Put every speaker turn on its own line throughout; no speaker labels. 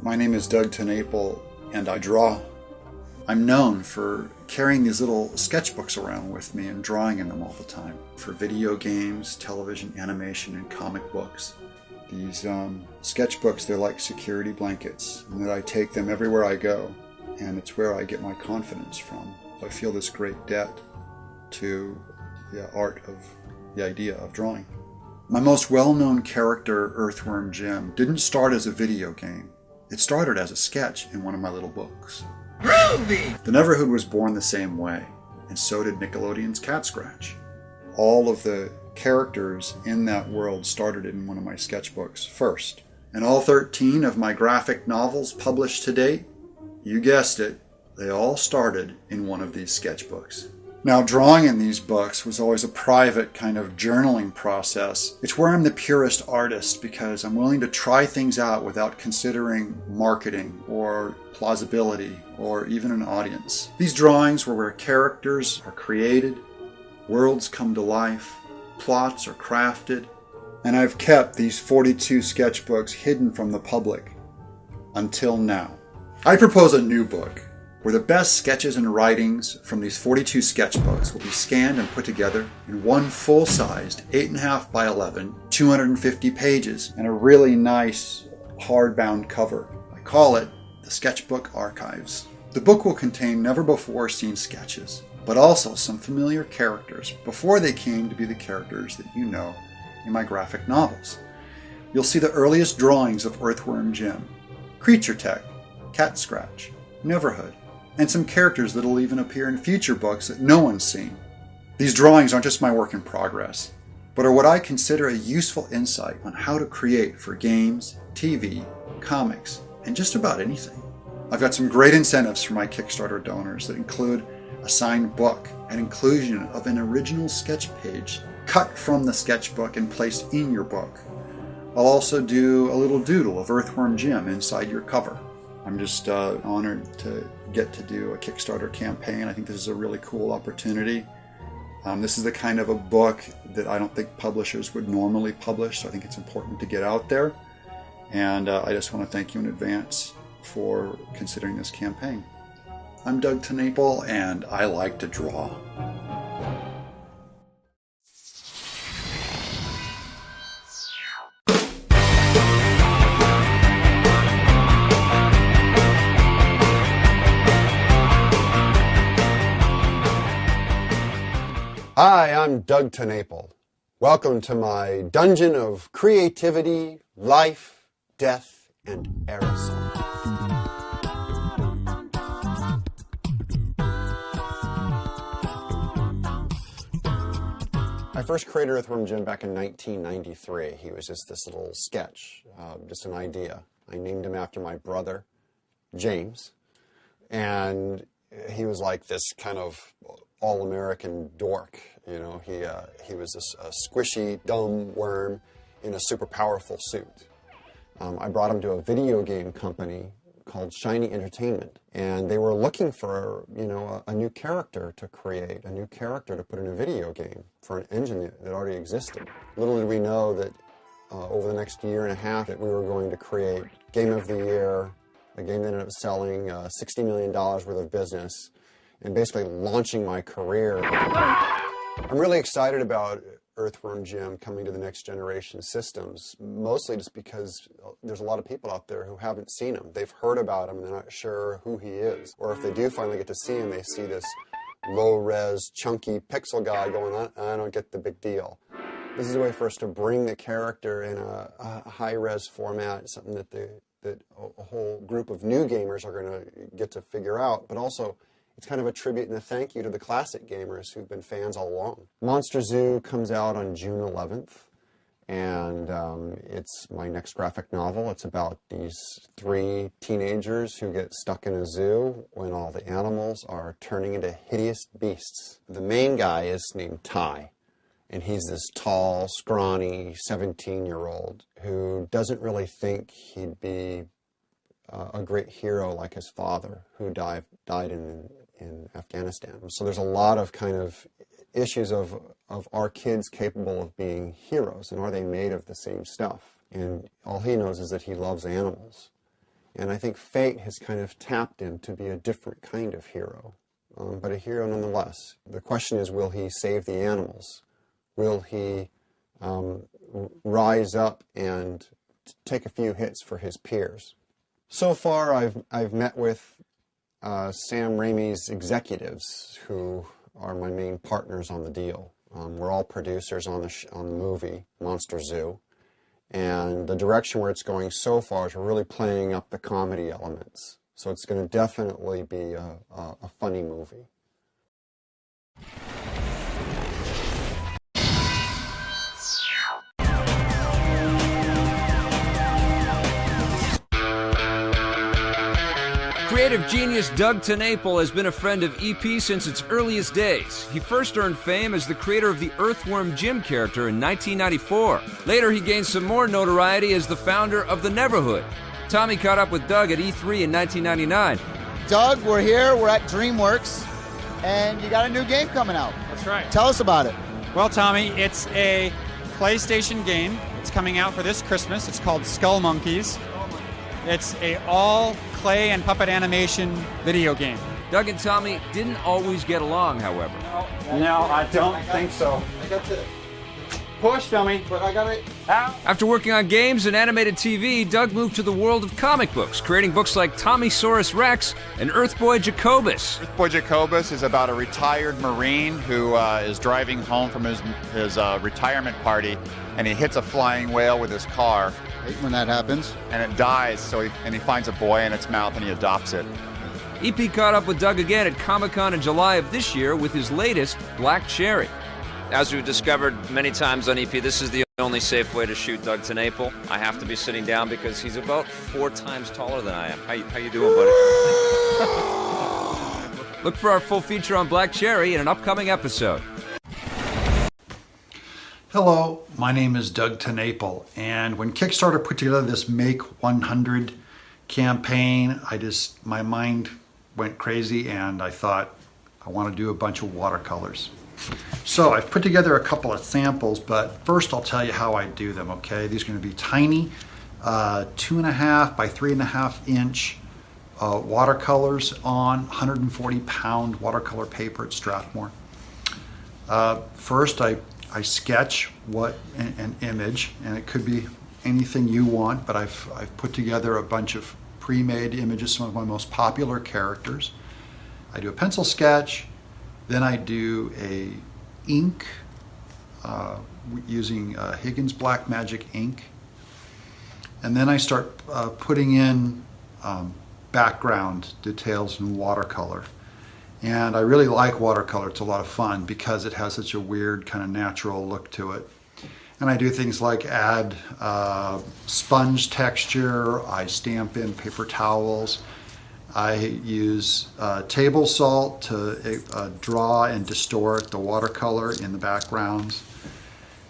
My name is Doug TenNapel, and I draw. I'm known for carrying these little sketchbooks around with me and drawing in them all the time for video games, television, animation, and comic books. These sketchbooks, they're like security blankets, and that I take them everywhere I go, and it's where I get my confidence from. I feel this great debt to the art of the idea of drawing. My most well-known character, Earthworm Jim, didn't start as a video game. It started as a sketch in one of my little books. Groovy! The Neverhood was born the same way, and so did Nickelodeon's Catscratch. All of the characters in that world started in one of my sketchbooks first. And all 13 of my graphic novels published to date, you guessed it, they all started in one of these sketchbooks. Now, drawing in these books was always a private kind of journaling process. It's where I'm the purest artist because I'm willing to try things out without considering marketing or plausibility or even an audience. These drawings were where characters are created, worlds come to life, plots are crafted, and I've kept these 42 sketchbooks hidden from the public until now. I propose a new book where the best sketches and writings from these 42 sketchbooks will be scanned and put together in one full-sized 8.5 by 11, 250 pages, and a really nice hardbound cover. I call it the Sketchbook Archives. The book will contain never-before-seen sketches, but also some familiar characters before they came to be the characters that you know in my graphic novels. You'll see the earliest drawings of Earthworm Jim, Creature Tech, Catscratch, Neverhood, and some characters that will even appear in future books that no one's seen. These drawings aren't just my work in progress, but are what I consider a useful insight on how to create for games, TV, comics, and just about anything. I've got some great incentives for my Kickstarter donors that include a signed book and inclusion of an original sketch page cut from the sketchbook and placed in your book. I'll also do a little doodle of Earthworm Jim inside your cover. I'm just honored to get to do a Kickstarter campaign. I think this is a really cool opportunity. This is the kind of a book that I don't think publishers would normally publish, so I think it's important to get out there. And I just want to thank you in advance for considering this campaign. I'm Doug TenNapel, and I like to draw.
Hi, I'm Doug TenNapel. Welcome to my dungeon of creativity, life, death, and aerosol. I first created Earthworm Jim back in 1993. He was just this little sketch, just an idea. I named him after my brother, James, and he was like this kind of all-American dork. You know, he was this squishy, dumb worm in a super powerful suit. I brought him to a video game company called Shiny Entertainment, and they were looking for, you know, a new character to create, a new character to put in a video game for an engine that already existed. Little did we know that over the next year and a half that we were going to create Game of the Year, a game that ended up selling $60 million worth of business, and basically launching my career. I'm really excited about Earthworm Jim coming to the next generation systems, mostly just because there's a lot of people out there who haven't seen him. They've heard about him and they're not sure who he is. Or if they do finally get to see him, they see this low-res, chunky pixel guy going, I don't get the big deal. This is a way for us to bring the character in a high-res format, something that a whole group of new gamers are going to get to figure out, but also it's kind of a tribute and a thank you to the classic gamers who've been fans all along. Monster Zoo comes out on June 11th, and it's my next graphic novel. It's about these 3 teenagers who get stuck in a zoo when all the animals are turning into hideous beasts. The main guy is named Ty, and he's this tall, scrawny 17-year-old who doesn't really think he'd be a great hero like his father, who died in Afghanistan. So there's a lot of kind of issues of are kids capable of being heroes, and are they made of the same stuff? And all he knows is that he loves animals. And I think fate has kind of tapped him to be a different kind of hero, but a hero nonetheless. The question is, will he save the animals? Will he rise up and take a few hits for his peers? So far, I've met with Sam Raimi's executives, who are my main partners on the deal. We're all producers on the movie Monster Zoo, and the direction where it's going so far is we're really playing up the comedy elements. So it's going to definitely be a funny movie.
Creative genius Doug TenNapel has been a friend of EP since its earliest days. He first earned fame as the creator of the Earthworm Jim character in 1994. Later, he gained some more notoriety as the founder of the Neverhood. Tommy caught up with Doug at E3 in 1999.
Doug, we're here. We're at DreamWorks, and you got a new game coming out.
That's right.
Tell us about it.
Well, Tommy, it's a PlayStation game. It's coming out for this Christmas. It's called Skull Monkeys. It's a all clay and puppet animation video game.
Doug and Tommy didn't always get along, however.
No, I don't think so.
I got to
Push, dummy.
but I got it.
Out.
After working on games and animated TV, Doug moved to the world of comic books, creating books like Tommysaurus Rex and Earthboy Jacobus.
Earthboy Jacobus is about a retired Marine who is driving home from his retirement party, and he hits a flying whale with his car,
Hate when that happens.
and it dies. So he finds a boy in its mouth and he adopts it.
EP caught up with Doug again at Comic-Con in July of this year with his latest, Black Cherry.
As we've discovered many times on EP, this is the only safe way to shoot Doug TenNapel. I have to be sitting down because he's about 4 times taller than I am. How you doing, buddy?
Look for our full feature on Black Cherry in an upcoming episode.
Hello, my name is Doug TenNapel, and when Kickstarter put together this Make 100 campaign, my mind went crazy and I thought I want to do a bunch of watercolors. So I've put together a couple of samples, but first I'll tell you how I do them, okay? These are going to be tiny 2.5 by 3.5 inch watercolors on 140 pound watercolor paper at Strathmore. First I sketch an image, and it could be anything you want, but I've put together a bunch of pre-made images, some of my most popular characters. I do a pencil sketch, then I do a ink using Higgins Black Magic ink, and then I start putting in background details in watercolor. And I really like watercolor. It's a lot of fun because it has such a weird kind of natural look to it. And I do things like add sponge texture, I stamp in paper towels, I use table salt to draw and distort the watercolor in the backgrounds.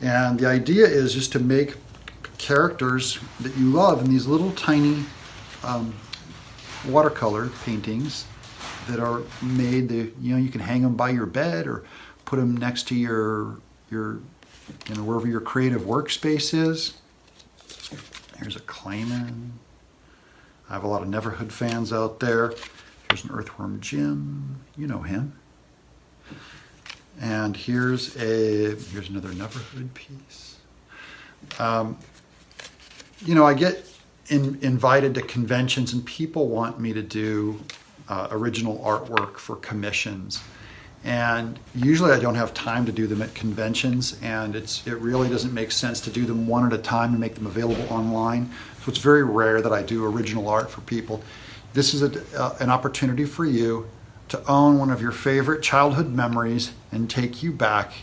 And the idea is just to make characters that you love in these little tiny watercolor paintings that are made, you can hang them by your bed or put them next to your wherever your creative workspace is. Here's a Clayman. I have a lot of Neverhood fans out there. Here's an Earthworm Jim. You know him. And here's another Neverhood piece. I get invited to conventions, and people want me to do original artwork for commissions. And usually I don't have time to do them at conventions, and it really doesn't make sense to do them one at a time and make them available online. So it's very rare that I do original art for people. This is an opportunity for you to own one of your favorite childhood memories and take you back.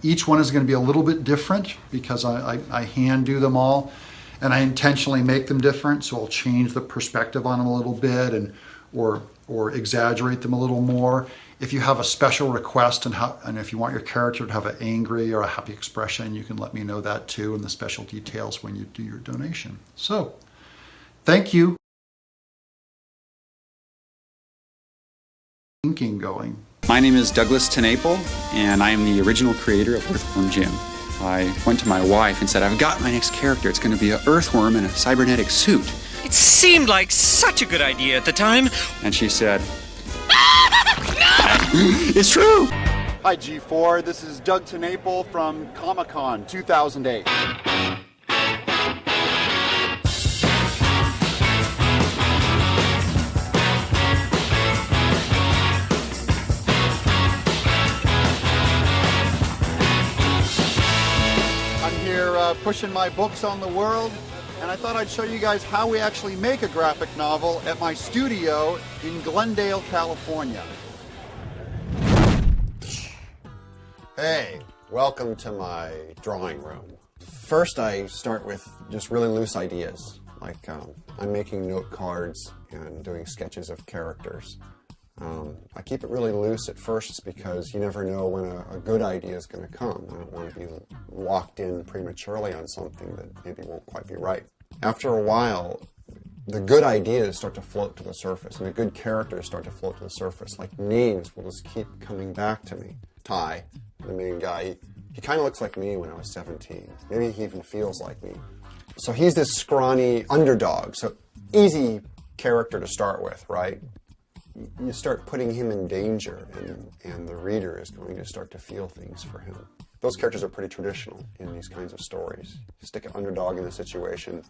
Each one is going to be a little bit different because I hand do them all, and I intentionally make them different, so I'll change the perspective on them a little bit or exaggerate them a little more. If you have a special request and if you want your character to have an angry or a happy expression, you can let me know that too, and the special details when you do your donation. So, thank you. Thinking going.
My name is Douglas TenNapel, and I am the original creator of Earthworm Jim. I went to my wife and said, I've got my next character. It's going to be an earthworm in a cybernetic suit.
It seemed like such a good idea at the time.
And she said, "It's true."
Hi G4, this is Doug TenNapel from Comic-Con 2008. Pushing my books on the world, and I thought I'd show you guys how we actually make a graphic novel at my studio in Glendale, California.
Hey, welcome to my drawing room. First I start with just really loose ideas, like I'm making note cards and doing sketches of characters. I keep it really loose at first just because you never know when a good idea is going to come. I don't want to be locked in prematurely on something that maybe won't quite be right. After a while, the good ideas start to float to the surface, and the good characters start to float to the surface. Like names will just keep coming back to me. Ty, the main guy, he kind of looks like me when I was 17. Maybe he even feels like me. So he's this scrawny underdog, so easy character to start with, right? You start putting him in danger, and the reader is going to start to feel things for him. Those characters are pretty traditional in these kinds of stories. Stick an underdog in a situation,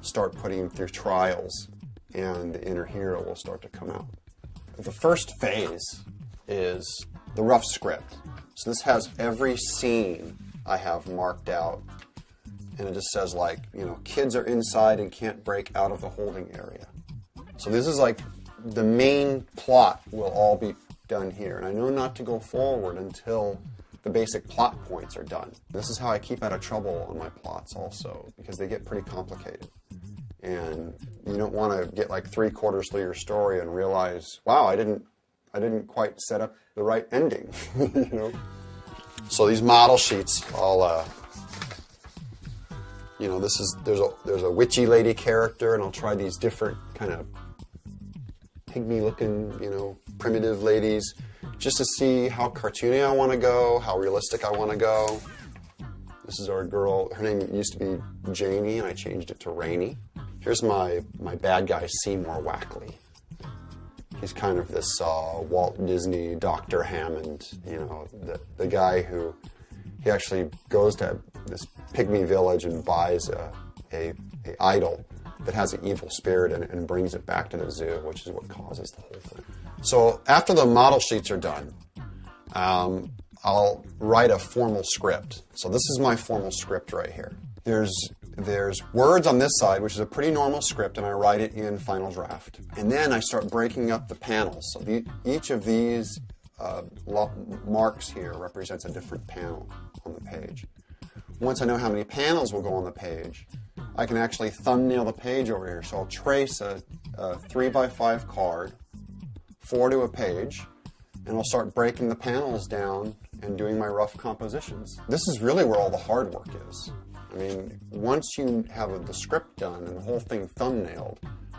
start putting him through trials, and the inner hero will start to come out. The first phase is the rough script. So this has every scene I have marked out, and it just says, like, you know, kids are inside and can't break out of the holding area. So this is like the main plot will all be done here, and I know not to go forward until the basic plot points are done. This is how I keep out of trouble on my plots also, because they get pretty complicated. And you don't want to get like 3/4 through your story and realize, wow, I didn't quite set up the right ending, you know? So these model sheets, I'll, you know, there's a witchy lady character, and I'll try these different kind of pygmy-looking, you know, primitive ladies, just to see how cartoony I want to go, how realistic I want to go. This is our girl. Her name used to be Janie, and I changed it to Rainy. Here's my bad guy, Seymour Wackley. He's kind of this Walt Disney, Dr. Hammond, you know, the guy who, he actually goes to this pygmy village and buys a idol that has an evil spirit in it and brings it back to the zoo, which is what causes the whole thing. So after the model sheets are done, I'll write a formal script. So this is my formal script right here. There's words on this side, which is a pretty normal script, and I write it in Final Draft. And then I start breaking up the panels. So each of these marks here represents a different panel on the page. Once I know how many panels will go on the page, I can actually thumbnail the page over here. So I'll trace a 3x5 card, 4 to a page, and I'll start breaking the panels down and doing my rough compositions. This is really where all the hard work is. I mean, once you have the script done and the whole thing thumbnailed,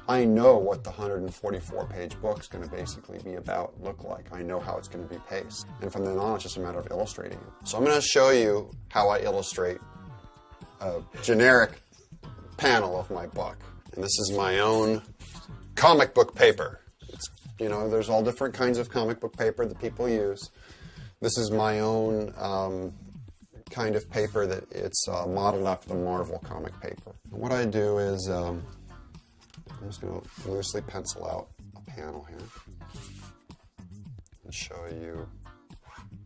I know what the 144-page book's going to basically be about, look like. I know how it's going to be paced. And from then on, it's just a matter of illustrating it. So I'm going to show you how I illustrate a generic panel of my book. And this is my own comic book paper. It's, you know, there's all different kinds of comic book paper that people use. This is my own kind of paper that it's modeled after the Marvel comic paper. And what I do is I'm just going to loosely pencil out a panel here and show you.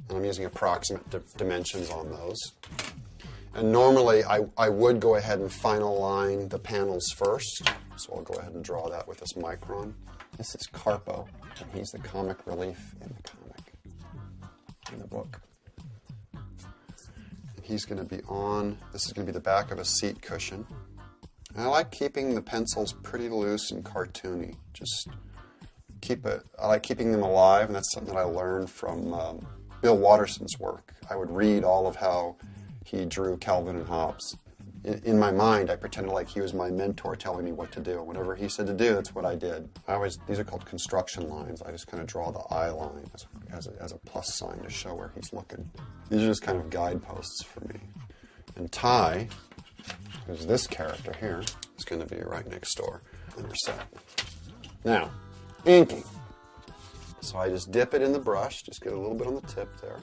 And I'm using approximate dimensions on those. And normally I would go ahead and final line the panels first. So I'll go ahead and draw that with this micron. This is Carpo, and he's the comic relief in the comic, in the book. And he's going to be on, this is going to be the back of a seat cushion. And I like keeping the pencils pretty loose and cartoony. Just I like keeping them alive, and that's something that I learned from Bill Watterson's work. I would read all of how he drew Calvin and Hobbes. In my mind, I pretended like he was my mentor telling me what to do. Whatever he said to do, that's what I did. These are called construction lines. I just kind of draw the eye line as a plus sign to show where he's looking. These are just kind of guideposts for me. And Ty, who's this character here, is going to be right next door. And we're set. Now, inking. So I just dip it in the brush, just get a little bit on the tip there.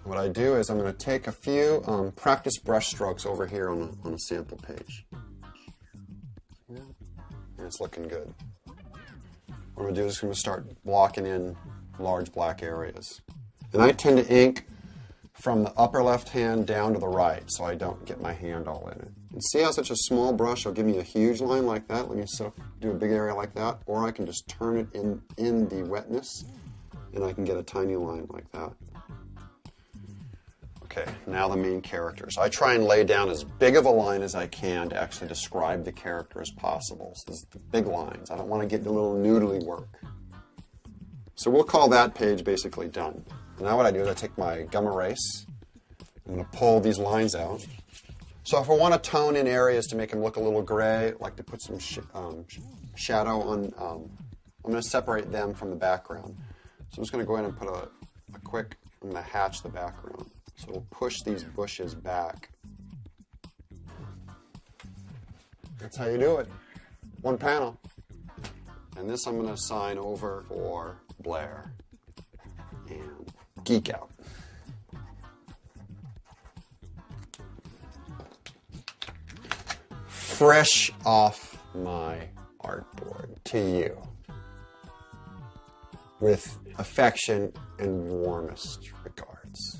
What I do is I'm going to take a few practice brush strokes over here on a sample page. And it's looking good. What I'm going to do is I'm going to start blocking in large black areas. And I tend to ink from the upper left hand down to the right so I don't get my hand all in it. And see how such a small brush will give me a huge line like that? Let me do a big area like that. Or I can just turn it in the wetness and I can get a tiny line like that. Okay, now the main characters. I try and lay down as big of a line as I can to actually describe the character as possible. So this is the big lines. I don't want to get into little noodly work. So we'll call that page basically done. Now what I do is I take my gum erase. I'm going to pull these lines out. So if I want to tone in areas to make them look a little gray, like to put some shadow on, I'm going to separate them from the background. So I'm just going to go in and put a quick, I'm going to hatch the background. So we'll push these bushes back. That's how you do it. One panel. And this I'm going to assign over for Blair and Geek Out. Fresh off my artboard to you with affection and warmest regards.